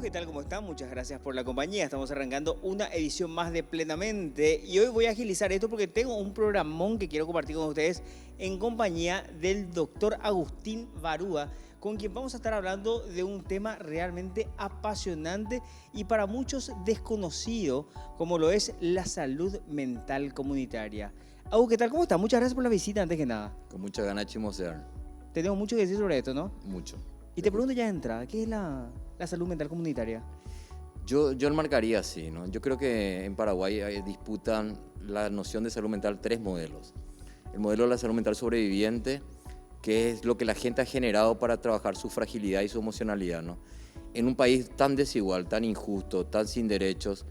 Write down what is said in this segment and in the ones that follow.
¿Qué tal? ¿Cómo están? Muchas gracias por la compañía. Estamos arrancando una edición más de Plenamente y hoy voy a agilizar esto porque tengo un programón que quiero compartir con ustedes en compañía del doctor Agustín Barúa, con quien vamos a estar hablando de un tema realmente apasionante y para muchos desconocido, como lo es la salud mental comunitaria. Agus, ¿qué tal? ¿Cómo está? Muchas gracias por la visita antes que nada. Con mucha ganas de chismosear, Tenemos mucho que decir sobre esto, ¿no? mucho. Y te pregunto ya de entrada, ¿qué es la salud mental comunitaria? Yo enmarcaría así, ¿no? Yo creo que en Paraguay disputan la noción de salud mental tres modelos. El modelo de la salud mental sobreviviente, que es lo que la gente ha generado para trabajar su fragilidad y su emocionalidad, ¿no? En un país tan desigual, tan injusto, tan sin derechos,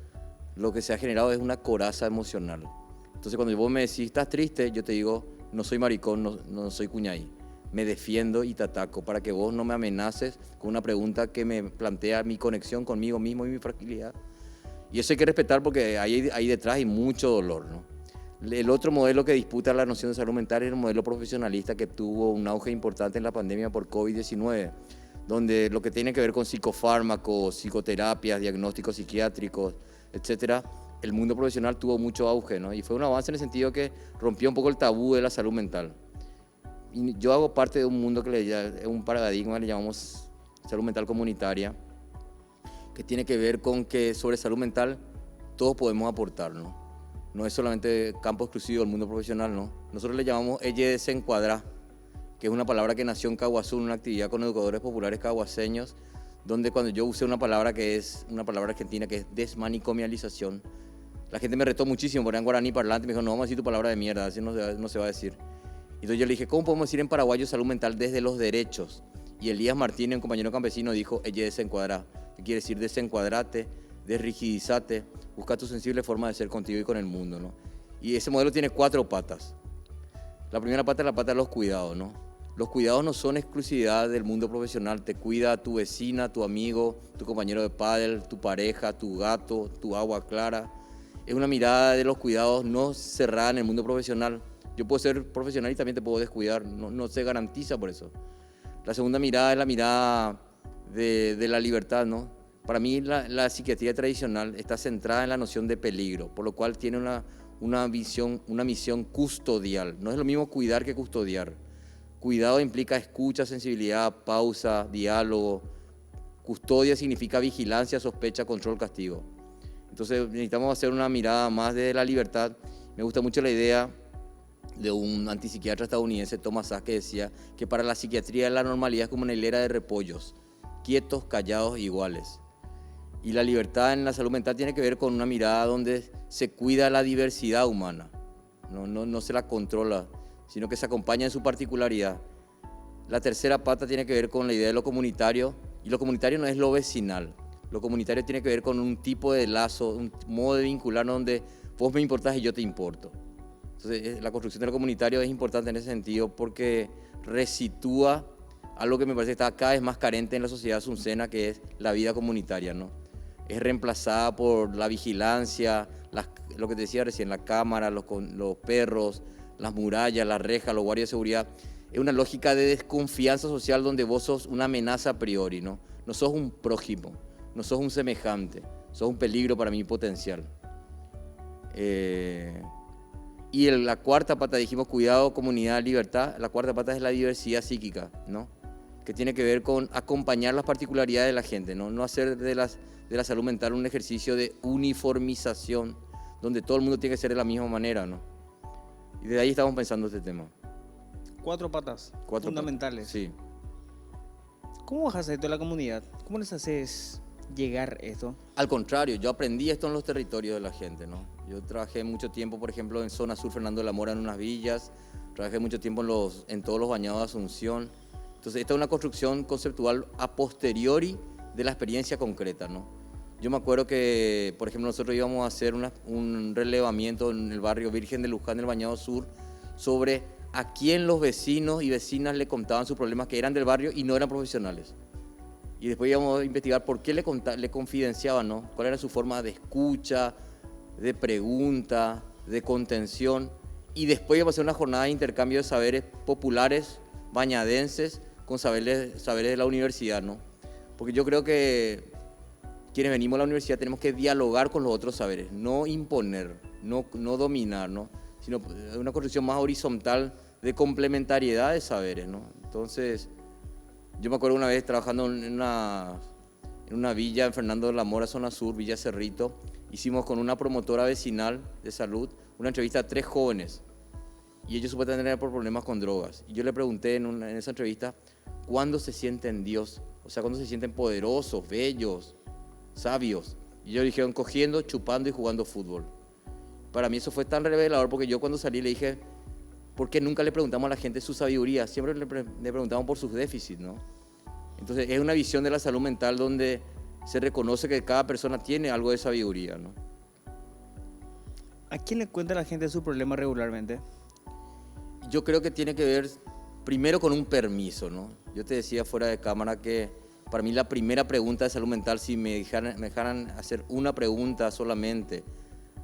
lo que se ha generado es una coraza emocional. Entonces cuando vos me decís, ¿estás triste? Yo te digo, no soy maricón, no soy cuñaí. Me defiendo y te ataco para que vos no me amenaces con una pregunta que me plantea mi conexión conmigo mismo y mi fragilidad. Y eso hay que respetar porque ahí detrás hay mucho dolor, ¿no? El otro modelo que disputa la noción de salud mental es el modelo profesionalista que tuvo un auge importante en la pandemia por COVID-19, donde lo que tiene que ver con psicofármacos, psicoterapias, diagnósticos psiquiátricos, etcétera, el mundo profesional tuvo mucho auge, ¿no? Y fue un avance en el sentido que rompió un poco el tabú de la salud mental. Y yo hago parte de un mundo que es un paradigma, le llamamos salud mental comunitaria, que tiene que ver con que sobre salud mental todos podemos aportar, ¿no? No es solamente campo exclusivo del mundo profesional, ¿no? Nosotros le llamamos Elle Desencuadrar, que es una palabra que nació en Caguazú, en una actividad con educadores populares caguaseños, donde cuando yo usé una palabra que es una palabra argentina, que es desmanicomialización, la gente me retó muchísimo, porque era en guaraní parlante, me dijo, no vamos a decir tu palabra de mierda, así no se va a decir. Entonces yo le dije, ¿cómo podemos decir en paraguayo salud mental desde los derechos? Y Elías Martínez, un compañero campesino, dijo, Elle Desencuadrar, que quiere decir desencuadrate, desrigidizate, busca tu sensible forma de ser contigo y con el mundo, ¿no? Y ese modelo tiene 4 patas. La primera pata es la pata de los cuidados, ¿no? Los cuidados no son exclusividad del mundo profesional, te cuida tu vecina, tu amigo, tu compañero de pádel, tu pareja, tu gato, tu agua clara. Es una mirada de los cuidados no cerrada en el mundo profesional. Yo puedo ser profesional y también te puedo descuidar, no se garantiza por eso. La segunda mirada es la mirada de la libertad, ¿no? Para mí la psiquiatría tradicional está centrada en la noción de peligro, por lo cual tiene una misión custodial. No es lo mismo cuidar que custodiar. Cuidado implica escucha, sensibilidad, pausa, diálogo. Custodia significa vigilancia, sospecha, control, castigo. Entonces necesitamos hacer una mirada más de la libertad. Me gusta mucho la idea de un antipsiquiatra estadounidense, Thomas Sachs, que decía que para la psiquiatría la normalidad es como una hilera de repollos, quietos, callados, iguales. Y la libertad en la salud mental tiene que ver con una mirada donde se cuida la diversidad humana, no se la controla, sino que se acompaña en su particularidad. La tercera pata tiene que ver con la idea de lo comunitario, y lo comunitario no es lo vecinal. Lo comunitario tiene que ver con un tipo de lazo, un modo de vincular donde vos me importás y yo te importo. Entonces, la construcción de lo comunitario es importante en ese sentido porque resitúa algo que me parece que está cada vez más carente en la sociedad azucena, que es la vida comunitaria, ¿no? Es reemplazada por la vigilancia, lo que te decía recién, la cámara, los perros, las murallas, las rejas, los guardias de seguridad. Es una lógica de desconfianza social donde vos sos una amenaza a priori, ¿no? No sos un prójimo, no sos un semejante, sos un peligro para mi potencial. Y la cuarta pata, dijimos cuidado, comunidad, libertad. La cuarta pata es la diversidad psíquica, ¿no? Que tiene que ver con acompañar las particularidades de la gente, no hacer de la salud mental un ejercicio de uniformización, donde todo el mundo tiene que ser de la misma manera, ¿no? Y desde ahí estamos pensando este tema. 4 patas fundamentales. Sí. ¿Cómo bajas esto a la comunidad? ¿Cómo les haces llegar esto? Al contrario, yo aprendí esto en los territorios de la gente, ¿no? Yo trabajé mucho tiempo, por ejemplo, en zona sur Fernando de la Mora, en unas villas, trabajé mucho tiempo en todos los bañados de Asunción. Entonces, esta es una construcción conceptual a posteriori de la experiencia concreta, ¿no? Yo me acuerdo que, por ejemplo, nosotros íbamos a hacer un relevamiento en el barrio Virgen de Luján, del Bañado Sur, sobre a quién los vecinos y vecinas le contaban sus problemas, que eran del barrio y no eran profesionales. Y después íbamos a investigar por qué le confidenciaban, ¿no? Cuál era su forma de escucha, de pregunta, de contención. Y después íbamos a hacer una jornada de intercambio de saberes populares, bañadenses, con saberes de la universidad, ¿no? Porque yo creo que quienes venimos a la universidad tenemos que dialogar con los otros saberes, no imponer, no dominar, ¿no? Sino una construcción más horizontal de complementariedad de saberes, ¿no? Entonces, yo me acuerdo una vez trabajando en una villa en Fernando de la Mora, zona sur, Villa Cerrito, hicimos con una promotora vecinal de salud una entrevista a 3 jóvenes y ellos supuestamente tenían por problemas con drogas. Y yo le pregunté en esa entrevista, ¿cuándo se sienten Dios? O sea, ¿cuándo se sienten poderosos, bellos, sabios? Y ellos dijeron, cogiendo, chupando y jugando fútbol. Para mí eso fue tan revelador porque yo cuando salí le dije, ¿por qué nunca le preguntamos a la gente su sabiduría? Siempre le preguntamos por sus déficits, ¿no? Entonces es una visión de la salud mental donde se reconoce que cada persona tiene algo de sabiduría, ¿no? ¿A quién le cuenta la gente su problema regularmente? Yo creo que tiene que ver primero con un permiso, ¿no? Yo te decía fuera de cámara que para mí la primera pregunta de salud mental, si me dejaran hacer una pregunta solamente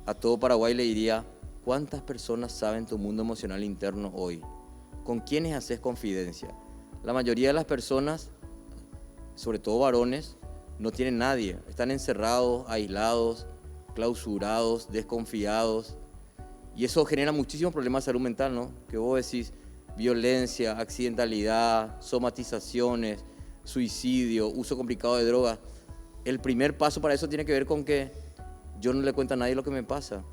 a todo Paraguay, le diría, ¿cuántas personas saben tu mundo emocional interno hoy? ¿Con quiénes haces confidencia? La mayoría de las personas, sobre todo varones, no tienen nadie, están encerrados, aislados, clausurados, desconfiados, y eso genera muchísimos problemas de salud mental, ¿no? Que vos decís, violencia, accidentalidad, somatizaciones, suicidio, uso complicado de drogas. El primer paso para eso tiene que ver con que yo no le cuento a nadie lo que me pasa.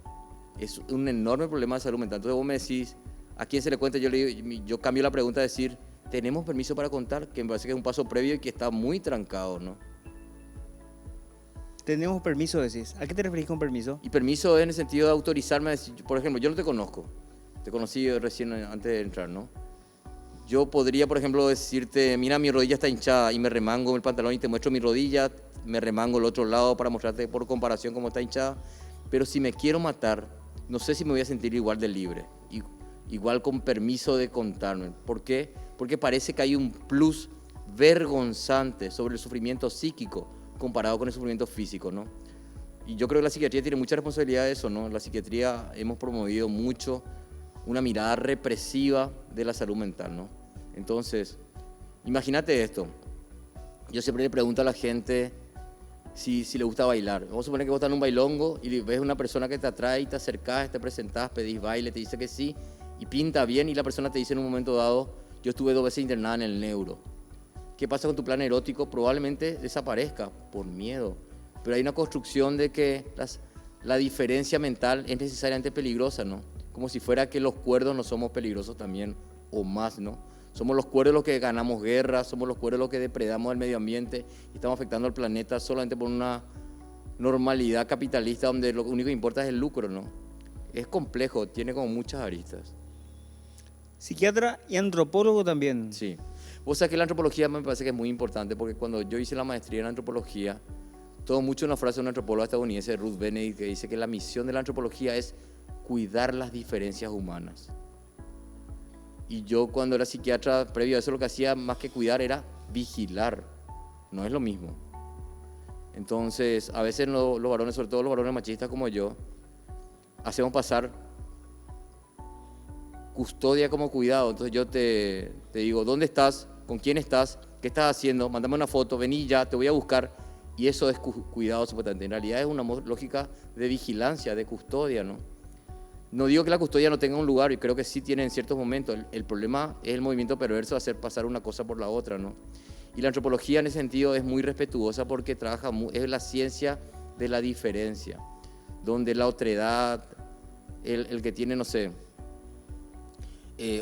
Es un enorme problema de salud mental. Entonces vos me decís, ¿a quién se le cuenta? Yo cambio la pregunta a decir, ¿tenemos permiso para contar? Que me parece que es un paso previo y que está muy trancado, ¿no? Tenemos permiso, decís. ¿A qué te referís con permiso? Y permiso es en el sentido de autorizarme a decir, por ejemplo, yo no te conozco, te conocí recién antes de entrar, ¿no? Yo podría, por ejemplo, decirte, mira, mi rodilla está hinchada y me remango el pantalón y te muestro mi rodilla, me remango el otro lado para mostrarte por comparación cómo está hinchada, pero si me quiero matar, no sé si me voy a sentir igual de libre, igual con permiso de contarme. ¿Por qué? Porque parece que hay un plus vergonzante sobre el sufrimiento psíquico comparado con el sufrimiento físico, ¿no? Y yo creo que la psiquiatría tiene mucha responsabilidad de eso, ¿no? La psiquiatría hemos promovido mucho una mirada represiva de la salud mental, ¿no? Entonces, imagínate esto. Yo siempre le pregunto a la gente si le gusta bailar. Vamos a suponer que vos estás en un bailongo y ves una persona que te atrae y te acercás, te presentás, pedís baile, te dice que sí y pinta bien y la persona te dice en un momento dado, yo estuve 2 veces internada en el neuro. ¿Qué pasa con tu plan erótico? Probablemente desaparezca por miedo. Pero hay una construcción de que la diferencia mental es necesariamente peligrosa, ¿no? Como si fuera que los cuerdos no somos peligrosos también, o más, ¿no? Somos los cuerdos los que ganamos guerras, somos los cuerdos los que depredamos el medio ambiente y estamos afectando al planeta solamente por una normalidad capitalista donde lo único que importa es el lucro, ¿no? Es complejo, tiene como muchas aristas. Psiquiatra y antropólogo también. Sí. Vos sabés que la antropología me parece que es muy importante porque cuando yo hice la maestría en antropología, todo mucho en una frase de una antropóloga estadounidense, Ruth Benedict, que dice que la misión de la antropología es cuidar las diferencias humanas. Y yo cuando era psiquiatra, previo a eso lo que hacía más que cuidar era vigilar. No es lo mismo. Entonces, a veces los varones, sobre todo los varones machistas como yo, hacemos pasar custodia como cuidado. Entonces yo te digo, ¿dónde estás? ¿Con quién estás? ¿Qué estás haciendo? Mándame una foto, vení ya, te voy a buscar. Y eso es cuidado supuestamente. En realidad es una lógica de vigilancia, de custodia, ¿no? No digo que la custodia no tenga un lugar, y creo que sí tiene en ciertos momentos. El problema es el movimiento perverso de hacer pasar una cosa por la otra, ¿no? Y la antropología en ese sentido es muy respetuosa porque trabaja, es la ciencia de la diferencia, donde la otredad, el que tiene, no sé,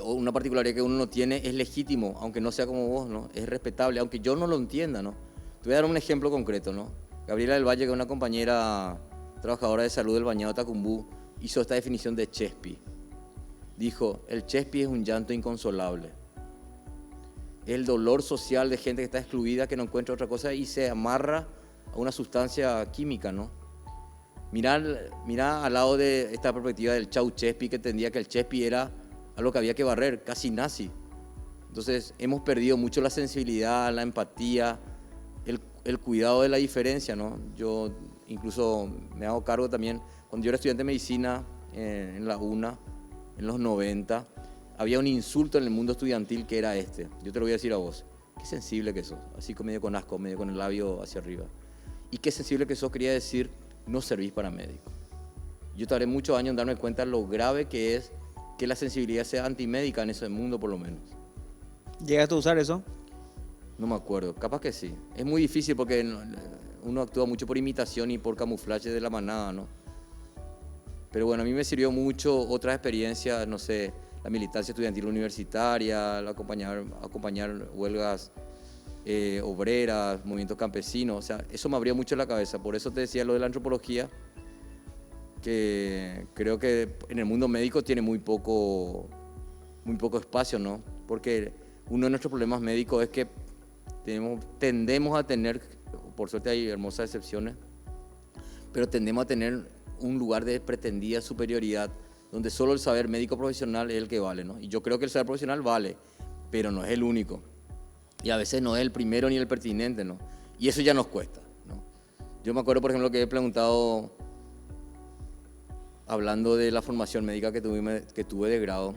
o una particularidad que uno no tiene es legítimo, aunque no sea como vos, ¿no? Es respetable, aunque yo no lo entienda, ¿no? Te voy a dar un ejemplo concreto, ¿no? Gabriela del Valle, que es una compañera trabajadora de salud del Bañado Tacumbú, hizo esta definición de Chespi. Dijo, el Chespi es un llanto inconsolable. El dolor social de gente que está excluida, que no encuentra otra cosa y se amarra a una sustancia química, ¿no? Mirá al lado de esta perspectiva del Chau Chespi, que entendía que el Chespi era algo que había que barrer, casi nazi. Entonces hemos perdido mucho la sensibilidad, la empatía, el cuidado de la diferencia, ¿no? Yo incluso me hago cargo también, cuando yo era estudiante de medicina en la UNA, en los 90, había un insulto en el mundo estudiantil que era este. Yo te lo voy a decir a vos. Qué sensible que sos, así medio con asco, medio con el labio hacia arriba. Y qué sensible que sos quería decir, no servís para médico. Yo tardé muchos años en darme cuenta lo grave que es que la sensibilidad sea antimédica en ese mundo, por lo menos. ¿Llegaste a usar eso? No me acuerdo, capaz que sí. Es muy difícil porque uno actúa mucho por imitación y por camuflaje de la manada, ¿no? Pero bueno, a mí me sirvió mucho otras experiencias, no sé, la militancia estudiantil universitaria, acompañar huelgas obreras, movimientos campesinos, o sea, eso me abrió mucho la cabeza. Por eso te decía lo de la antropología, que creo que en el mundo médico tiene muy poco espacio, ¿no? Porque uno de nuestros problemas médicos es que tendemos a tener, por suerte hay hermosas excepciones, pero tendemos a tener un lugar de pretendida superioridad donde solo el saber médico profesional es el que vale, ¿no? Y yo creo que el saber profesional vale, pero no es el único. Y a veces no es el primero ni el pertinente, ¿no? Y eso ya nos cuesta, ¿no? Yo me acuerdo, por ejemplo, que he preguntado, hablando de la formación médica que tuve de grado,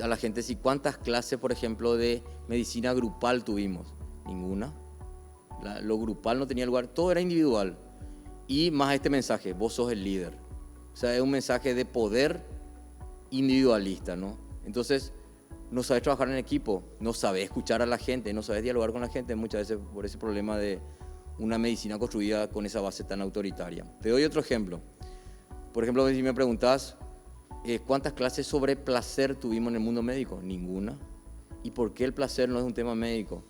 a la gente, si cuántas clases, por ejemplo, de medicina grupal tuvimos. Ninguna. Lo grupal no tenía lugar, todo era individual. Y más este mensaje, vos sos el líder. O sea, es un mensaje de poder individualista, ¿no? Entonces, no sabes trabajar en equipo, no sabes escuchar a la gente, no sabes dialogar con la gente, muchas veces por ese problema de una medicina construida con esa base tan autoritaria. Te doy otro ejemplo. Por ejemplo, si me preguntás, ¿cuántas clases sobre placer tuvimos en el mundo médico? Ninguna. ¿Y por qué el placer no es un tema médico?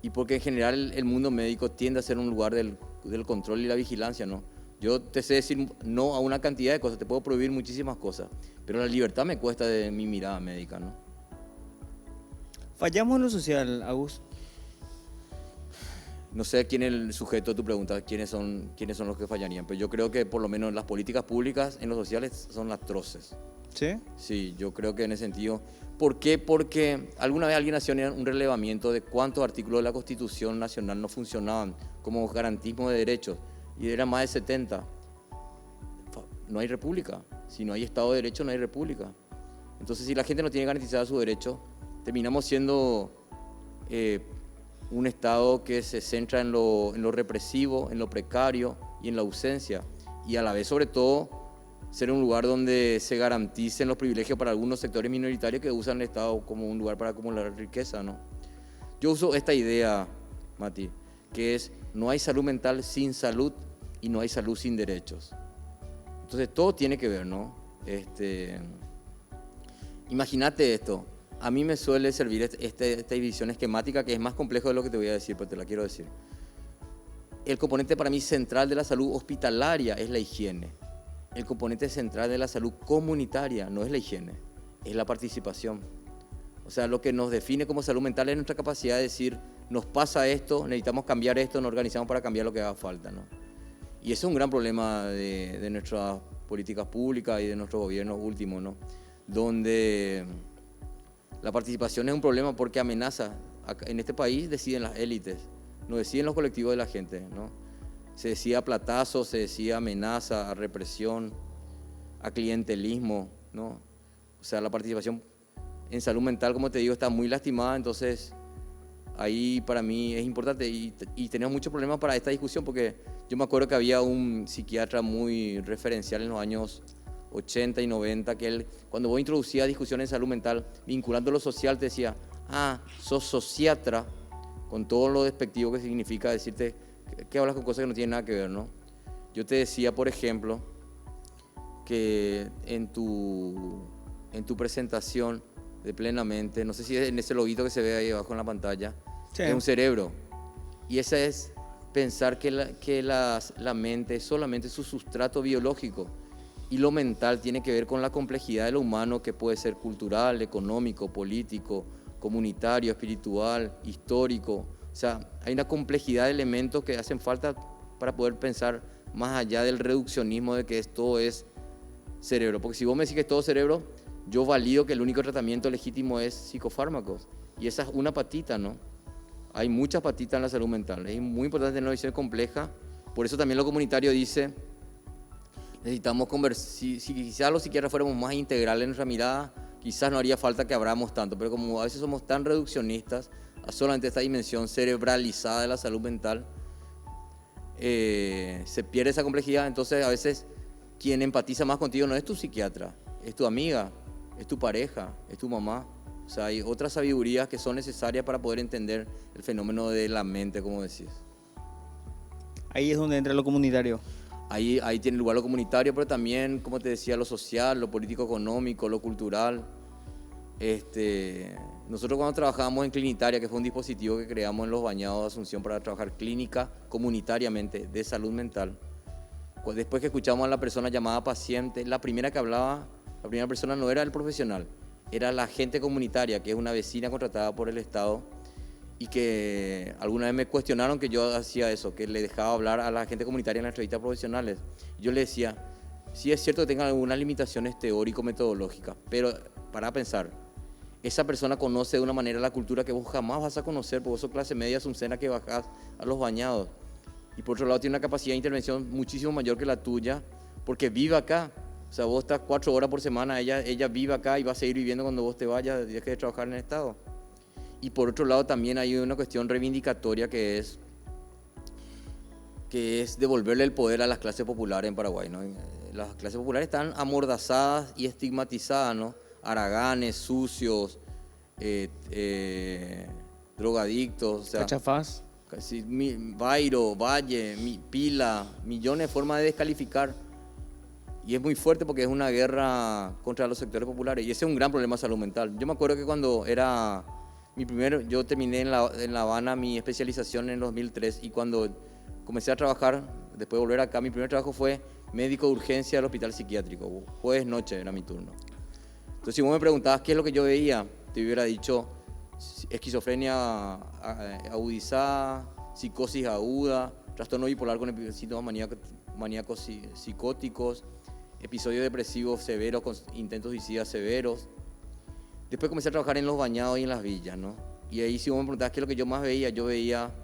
Y porque en general el mundo médico tiende a ser un lugar del control y la vigilancia, ¿no? Yo te sé decir no a una cantidad de cosas, te puedo prohibir muchísimas cosas, pero la libertad me cuesta de mi mirada médica, ¿no? Fallamos en lo social, Agus. No sé quién es el sujeto de tu pregunta, quiénes son los que fallarían, pero yo creo que por lo menos las políticas públicas en los sociales son atroces. ¿Sí? Sí, yo creo que en ese sentido. ¿Por qué? Porque alguna vez alguien hacía un relevamiento de cuántos artículos de la Constitución Nacional no funcionaban como garantismo de derechos, y eran más de 70. No hay república. Si no hay Estado de Derecho, no hay república. Entonces, si la gente no tiene garantizado su derecho, terminamos siendo un Estado que se centra en lo represivo, en lo precario y en la ausencia. Y a la vez, sobre todo, ser un lugar donde se garanticen los privilegios para algunos sectores minoritarios que usan el Estado como un lugar para acumular riqueza, ¿no? Yo uso esta idea, Mati, que es: no hay salud mental sin salud y no hay salud sin derechos. Entonces todo tiene que ver, ¿no? Imagínate esto. A mí me suele servir esta visión esquemática, que es más complejo de lo que te voy a decir, pero te la quiero decir. El componente para mí central de la salud hospitalaria es la higiene. El componente central de la salud comunitaria no es la higiene, es la participación. O sea, lo que nos define como salud mental es nuestra capacidad de decir, nos pasa esto, necesitamos cambiar esto, nos organizamos para cambiar lo que haga falta, ¿no? Y ese es un gran problema de nuestras políticas públicas y de nuestros gobiernos últimos, ¿no? Donde la participación es un problema porque amenaza. En este país deciden las élites, no deciden los colectivos de la gente, ¿no? Se decía a platazos, se decía amenaza, a represión, a clientelismo, ¿no? O sea, la participación en salud mental, como te digo, está muy lastimada. Entonces ahí para mí es importante y tenemos muchos problemas para esta discusión, porque yo me acuerdo que había un psiquiatra muy referencial en los años 80 y 90, que él, cuando vos introducías discusiones en salud mental, vinculando lo social, te decía, sos sociatra, con todo lo despectivo que significa decirte que hablas con cosas que no tienen nada que ver, ¿no? Yo te decía, por ejemplo, que en tu presentación de Plenamente, no sé si es en ese loguito que se ve ahí abajo en la pantalla, sí, es un cerebro. Y esa es pensar que la mente es solamente su sustrato biológico, y lo mental tiene que ver con la complejidad de lo humano, que puede ser cultural, económico, político, comunitario, espiritual, histórico. O sea, hay una complejidad de elementos que hacen falta para poder pensar más allá del reduccionismo de que todo es cerebro. Porque si vos me decís que es todo cerebro, yo valido que el único tratamiento legítimo es psicofármacos. Y esa es una patita, ¿no? Hay muchas patitas en la salud mental. Es muy importante tener una visión compleja. Por eso también lo comunitario dice, necesitamos conversar. Si quizás los psiquiatras fuéramos más integrales en nuestra mirada, quizás no haría falta que abramos tanto. Pero como a veces somos tan reduccionistas a solamente esta dimensión cerebralizada de la salud mental, se pierde esa complejidad. Entonces, a veces, quien empatiza más contigo no es tu psiquiatra, es tu amiga, es tu pareja, es tu mamá. O sea, hay otras sabidurías que son necesarias para poder entender el fenómeno de la mente, como decís. Ahí es donde entra lo comunitario. Ahí tiene lugar lo comunitario, pero también, como te decía, lo social, lo político-económico, lo cultural. Nosotros cuando trabajábamos en Clinitaria, que fue un dispositivo que creamos en Los Bañados de Asunción para trabajar clínica comunitariamente de salud mental, pues después que escuchamos a la persona llamada paciente, la primera que hablaba, la primera persona no era el profesional, era la agente comunitaria, que es una vecina contratada por el Estado, y que alguna vez me cuestionaron que yo hacía eso, que le dejaba hablar a la gente comunitaria en las entrevistas profesionales. Yo le decía, sí es cierto que tengan algunas limitaciones teórico-metodológicas, pero para pensar, esa persona conoce de una manera la cultura que vos jamás vas a conocer, porque vos sos clase media asuncena que bajás a Los Bañados. Y por otro lado tiene una capacidad de intervención muchísimo mayor que la tuya, porque vive acá. O sea, vos estás 4 horas por semana, ella vive acá y va a seguir viviendo cuando vos te vayas, dejes de trabajar en el Estado. Y por otro lado también hay una cuestión reivindicatoria que es devolverle el poder a las clases populares en Paraguay, ¿no? Las clases populares están amordazadas y estigmatizadas, ¿no? Haraganes, sucios, drogadictos, o sea, Cachafaz. Bairo, Valle, Pila, millones de formas de descalificar. Y es muy fuerte porque es una guerra contra los sectores populares. Y ese es un gran problema de salud mental. Yo me acuerdo que cuando era yo terminé en La Habana mi especialización en 2003 y cuando comencé a trabajar, después de volver acá, mi primer trabajo fue médico de urgencia del hospital psiquiátrico. Jueves noche era mi turno. Entonces, si vos me preguntabas qué es lo que yo veía, te hubiera dicho esquizofrenia agudizada, psicosis aguda, trastorno bipolar con síntomas maníacos psicóticos, episodios depresivos severos con intentos suicidas severos. Después comencé a trabajar en Los Bañados y en Las Villas, ¿no? Y ahí, si vos me preguntabas qué es lo que yo más veía, yo veía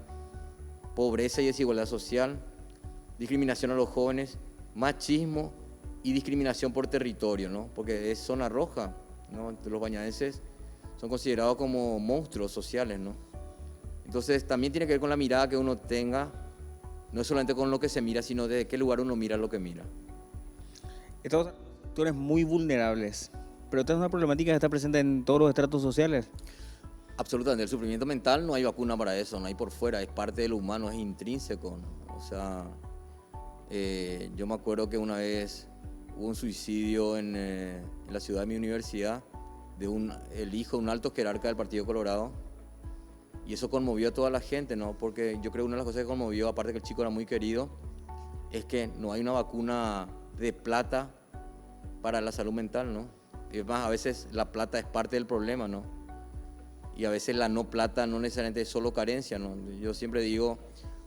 pobreza y desigualdad social, discriminación a los jóvenes, machismo y discriminación por territorio, ¿no? Porque es zona roja, ¿no? Los bañadenses son considerados como monstruos sociales, ¿no? Entonces también tiene que ver con la mirada que uno tenga, no solamente con lo que se mira, sino de qué lugar uno mira lo que mira. Estos sectores muy vulnerables, pero esta es una problemática que está presente en todos los estratos sociales. Absolutamente, el sufrimiento mental no hay vacuna para eso, no hay por fuera, es parte de lo humano, es intrínseco, ¿no? O sea, yo me acuerdo que una vez hubo un suicidio en la ciudad de mi universidad de el hijo de un alto jerarca del Partido Colorado, y eso conmovió a toda la gente, ¿no? Porque yo creo que una de las cosas que conmovió, aparte que el chico era muy querido, es que no hay una vacuna de plata para la salud mental, ¿no? Es más, a veces la plata es parte del problema, ¿no? Y a veces la no plata no necesariamente es solo carencia, ¿no? Yo siempre digo,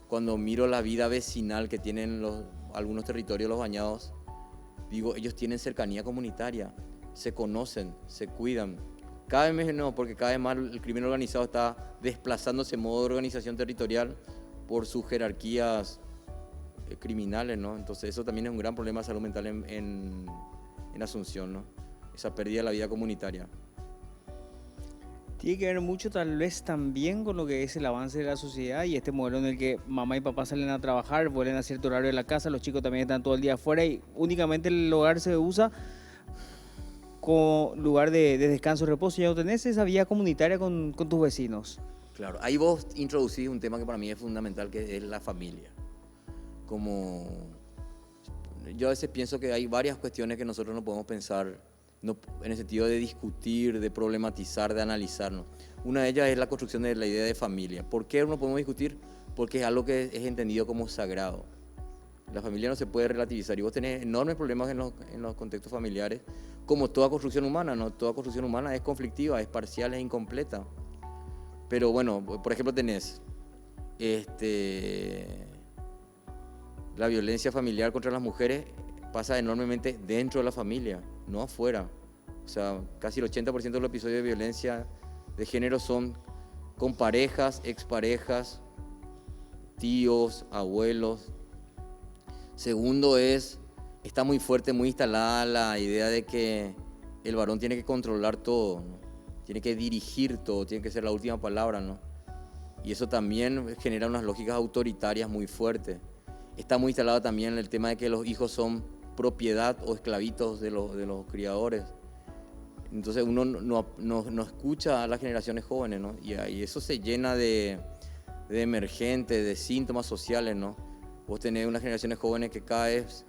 cuando miro la vida vecinal que tienen algunos territorios Los Bañados, digo, ellos tienen cercanía comunitaria, se conocen, se cuidan. Cada vez menos, porque cada vez más el crimen organizado está desplazándose en modo de organización territorial por sus jerarquías criminales, ¿no? Entonces eso también es un gran problema de salud mental en Asunción, ¿no? Esa pérdida de la vida comunitaria. Tiene que ver mucho tal vez también con lo que es el avance de la sociedad y este modelo en el que mamá y papá salen a trabajar, vuelven a cierto horario de la casa, los chicos también están todo el día afuera y únicamente el hogar se usa como lugar de descanso y reposo. Ya no tenés esa vida comunitaria con tus vecinos. Claro, ahí vos introducís un tema que para mí es fundamental, que es la familia. Yo a veces pienso que hay varias cuestiones que nosotros no podemos pensar en el sentido de discutir, de problematizar, de analizarnos. Una de ellas es la construcción de la idea de familia. ¿Por qué no podemos discutir? Porque es algo que es entendido como sagrado. La familia no se puede relativizar y vos tenés enormes problemas en los contextos familiares, como toda construcción humana, ¿no? Toda construcción humana es conflictiva, es parcial, es incompleta. Pero bueno, por ejemplo tenés la violencia familiar contra las mujeres pasa enormemente dentro de la familia, no afuera. O sea, casi el 80% de los episodios de violencia de género son con parejas, exparejas, tíos, abuelos. Segundo está muy fuerte, muy instalada la idea de que el varón tiene que controlar todo, ¿no? Tiene que dirigir todo, tiene que ser la última palabra, ¿no? Y eso también genera unas lógicas autoritarias muy fuertes. Está muy instalado también el tema de que los hijos son propiedad o esclavitos de los criadores. Entonces uno no escucha a las generaciones jóvenes, ¿no? Y eso se llena de emergentes, de síntomas sociales, ¿no? Vos tenés unas generaciones jóvenes que cada vez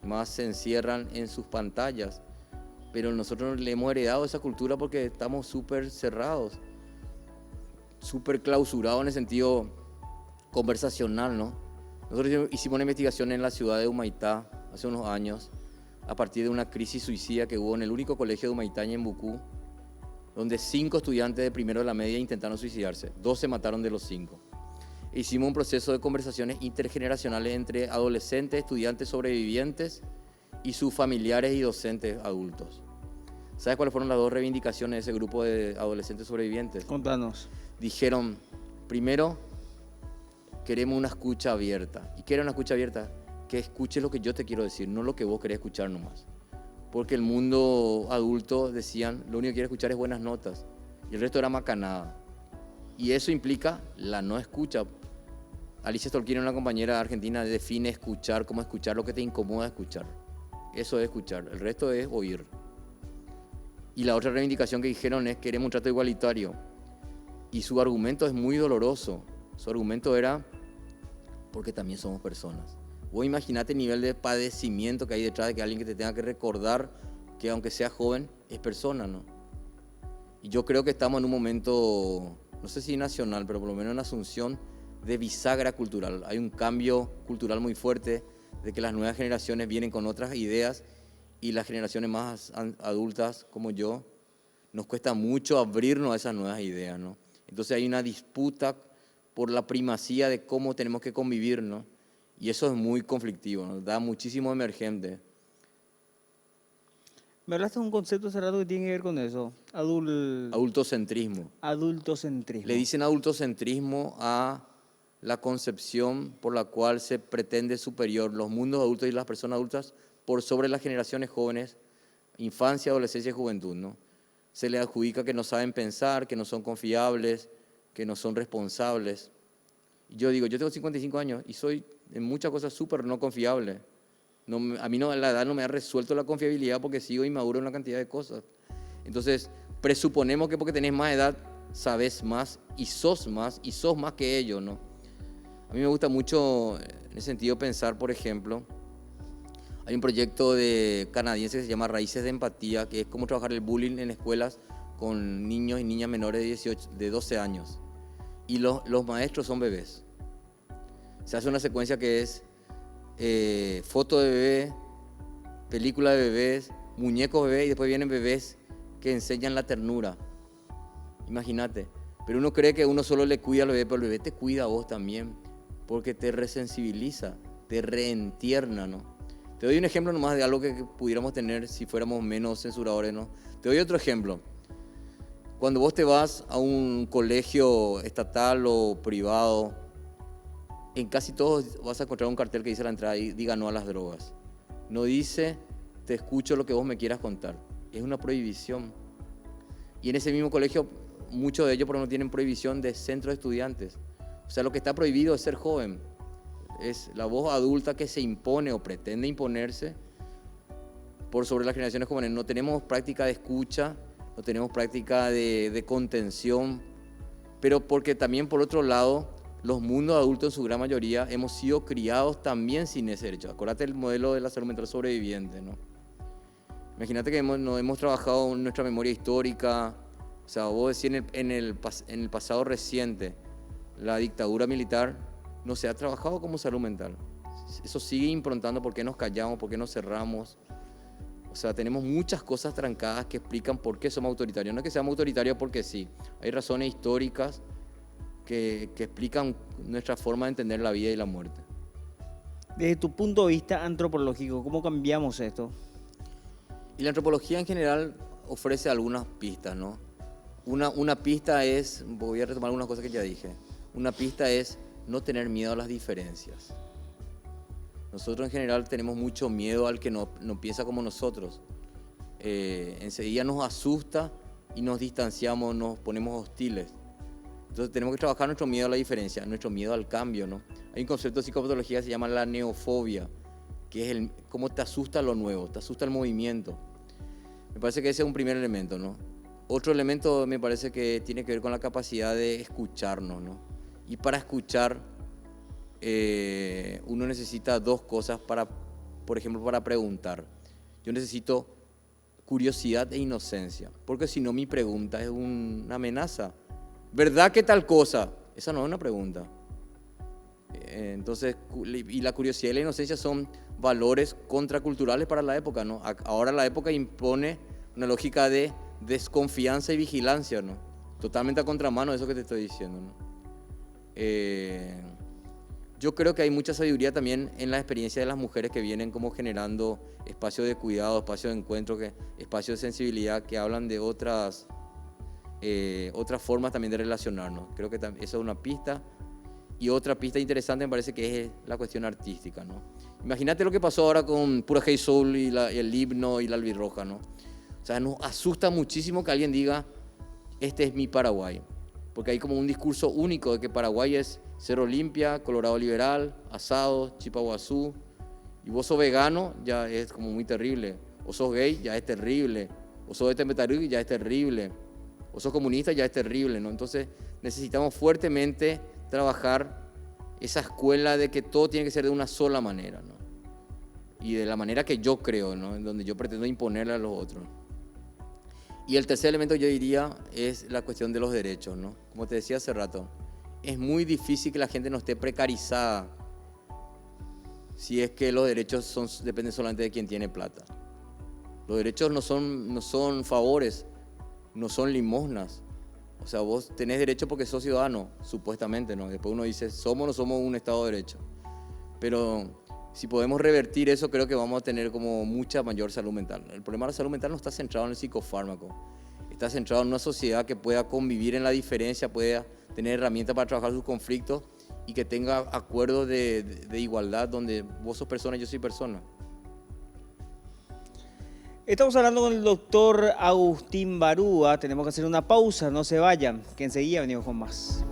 más se encierran en sus pantallas, pero nosotros le hemos heredado esa cultura porque estamos súper cerrados, súper clausurados en el sentido conversacional, ¿no? Nosotros hicimos una investigación en la ciudad de Humaitá hace unos años, a partir de una crisis suicida que hubo en el único colegio de Humaitá, en Ñembucú, donde 5 estudiantes de primero de la media intentaron suicidarse, 2 se mataron de los 5. Hicimos un proceso de conversaciones intergeneracionales entre adolescentes, estudiantes sobrevivientes y sus familiares y docentes adultos. ¿Sabes cuáles fueron las 2 reivindicaciones de ese grupo de adolescentes sobrevivientes? Contanos. Dijeron, primero, queremos una escucha abierta. ¿Y qué era una escucha abierta? Que escuches lo que yo te quiero decir, no lo que vos querés escuchar nomás. Porque el mundo adulto, decían, lo único que quiere escuchar es buenas notas. Y el resto era macanada. Y eso implica la no escucha. Alicia Stolkiner, una compañera argentina, define escuchar como escuchar lo que te incomoda escuchar. Eso es escuchar, el resto es oír. Y la otra reivindicación que dijeron es queremos un trato igualitario. Y su argumento es muy doloroso. Su argumento era porque también somos personas. Vos imaginate el nivel de padecimiento que hay detrás de que alguien que te tenga que recordar que aunque sea joven, es persona, ¿no? Y yo creo que estamos en un momento, no sé si nacional, pero por lo menos en Asunción, de bisagra cultural. Hay un cambio cultural muy fuerte de que las nuevas generaciones vienen con otras ideas y las generaciones más adultas como yo, nos cuesta mucho abrirnos a esas nuevas ideas, ¿no? Entonces hay una disputa por la primacía de cómo tenemos que convivir, ¿no? Y eso es muy conflictivo, ¿no? Da muchísimo emergente. Me hablaste de un concepto hace rato que tiene que ver con eso. Adultocentrismo. Adultocentrismo. Le dicen adultocentrismo a la concepción por la cual se pretende superior los mundos adultos y las personas adultas por sobre las generaciones jóvenes, infancia, adolescencia y juventud, ¿no? Se le adjudica que no saben pensar, que no son confiables, que no son responsables. Y yo digo, yo tengo 55 años y soy en muchas cosas súper no confiable. A mí la edad no me ha resuelto la confiabilidad porque sigo inmaduro en una cantidad de cosas. Entonces, presuponemos que porque tenés más edad, sabes más y sos más que ellos, ¿no? A mí me gusta mucho en ese sentido pensar, por ejemplo, hay un proyecto canadiense que se llama Raíces de Empatía, que es cómo trabajar el bullying en escuelas con niños y niñas menores de 12 años. Y los maestros son bebés. Se hace una secuencia que es foto de bebé, película de bebés, muñecos bebés y después vienen bebés que enseñan la ternura. Imagínate. Pero uno cree que uno solo le cuida al bebé, pero el bebé te cuida a vos también, porque te resensibiliza, te reentierna, ¿no? Te doy un ejemplo nomás de algo que pudiéramos tener si fuéramos menos censuradores, ¿no? Te doy otro ejemplo. Cuando vos te vas a un colegio estatal o privado, en casi todos vas a encontrar un cartel que dice a la entrada y diga no a las drogas. No dice, te escucho lo que vos me quieras contar. Es una prohibición. Y en ese mismo colegio, muchos de ellos por ejemplo tienen prohibición de centros de estudiantes. O sea, lo que está prohibido es ser joven. Es la voz adulta que se impone o pretende imponerse por sobre las generaciones jóvenes. No tenemos práctica de escucha, no tenemos práctica de contención, pero porque también por otro lado, los mundos adultos en su gran mayoría hemos sido criados también sin ese derecho. Acuérdate el modelo de la salud mental sobreviviente, ¿no? Imagínate que no hemos trabajado en nuestra memoria histórica. O sea, vos decís en el pasado reciente, la dictadura militar no se ha trabajado como salud mental. Eso sigue improntando por qué nos callamos, por qué nos cerramos. O sea, tenemos muchas cosas trancadas que explican por qué somos autoritarios. No es que seamos autoritarios porque sí. Hay razones históricas que explican nuestra forma de entender la vida y la muerte. Desde tu punto de vista antropológico, ¿cómo cambiamos esto? Y la antropología en general ofrece algunas pistas, ¿no? Una pista es, voy a retomar algunas cosas que ya dije, una pista es no tener miedo a las diferencias. Nosotros en general tenemos mucho miedo al que no piensa como nosotros. Enseguida nos asusta y nos distanciamos, nos ponemos hostiles. Entonces tenemos que trabajar nuestro miedo a la diferencia, nuestro miedo al cambio, ¿no? Hay un concepto de psicopatología que se llama la neofobia, que es cómo te asusta lo nuevo, te asusta el movimiento. Me parece que ese es un primer elemento, ¿no? Otro elemento me parece que tiene que ver con la capacidad de escucharnos, ¿no? Y para escuchar, uno necesita dos cosas por ejemplo, para preguntar. Yo necesito curiosidad e inocencia, porque si no mi pregunta es una amenaza. ¿Verdad que tal cosa? Esa no es una pregunta. Entonces, y la curiosidad y la inocencia son valores contraculturales para la época, ¿no? Ahora la época impone una lógica de desconfianza y vigilancia, ¿no? Totalmente a contramano de eso que te estoy diciendo, ¿no? Yo creo que hay mucha sabiduría también en la experiencia de las mujeres que vienen como generando espacios de cuidado, espacios de encuentro, espacios de sensibilidad que hablan de otras formas también de relacionarnos. Creo que esa es una pista. Y otra pista interesante me parece que es la cuestión artística, ¿no? Imagínate lo que pasó ahora con Pura Hey Soul y el himno y la albirroja, ¿no? O sea, nos asusta muchísimo que alguien diga, este es mi Paraguay. Porque hay como un discurso único de que Paraguay es Cerro Limpia, Colorado Liberal, asado, Chipaguazú. Y vos sos vegano, ya es como muy terrible. O sos gay, ya es terrible. O sos de Temetarí, ya es terrible. O sos comunista, ya es terrible, ¿no? Entonces necesitamos fuertemente trabajar esa escuela de que todo tiene que ser de una sola manera, ¿no? Y de la manera que yo creo, ¿no? En donde yo pretendo imponerle a los otros. Y el tercer elemento yo diría es la cuestión de los derechos, ¿no? Como te decía hace rato, es muy difícil que la gente no esté precarizada si es que los derechos dependen solamente de quien tiene plata. Los derechos no son favores, no son limosnas. O sea, vos tenés derecho porque sos ciudadano, supuestamente, ¿no? Después uno dice, ¿somos o no somos un Estado de Derecho? Pero si podemos revertir eso, creo que vamos a tener como mucha mayor salud mental. El problema de la salud mental no está centrado en el psicofármaco. Está centrado en una sociedad que pueda convivir en la diferencia, pueda tener herramientas para trabajar sus conflictos y que tenga acuerdos de igualdad donde vos sos persona y yo soy persona. Estamos hablando con el doctor Agustín Barúa. Tenemos que hacer una pausa, no se vayan, que enseguida venimos con más.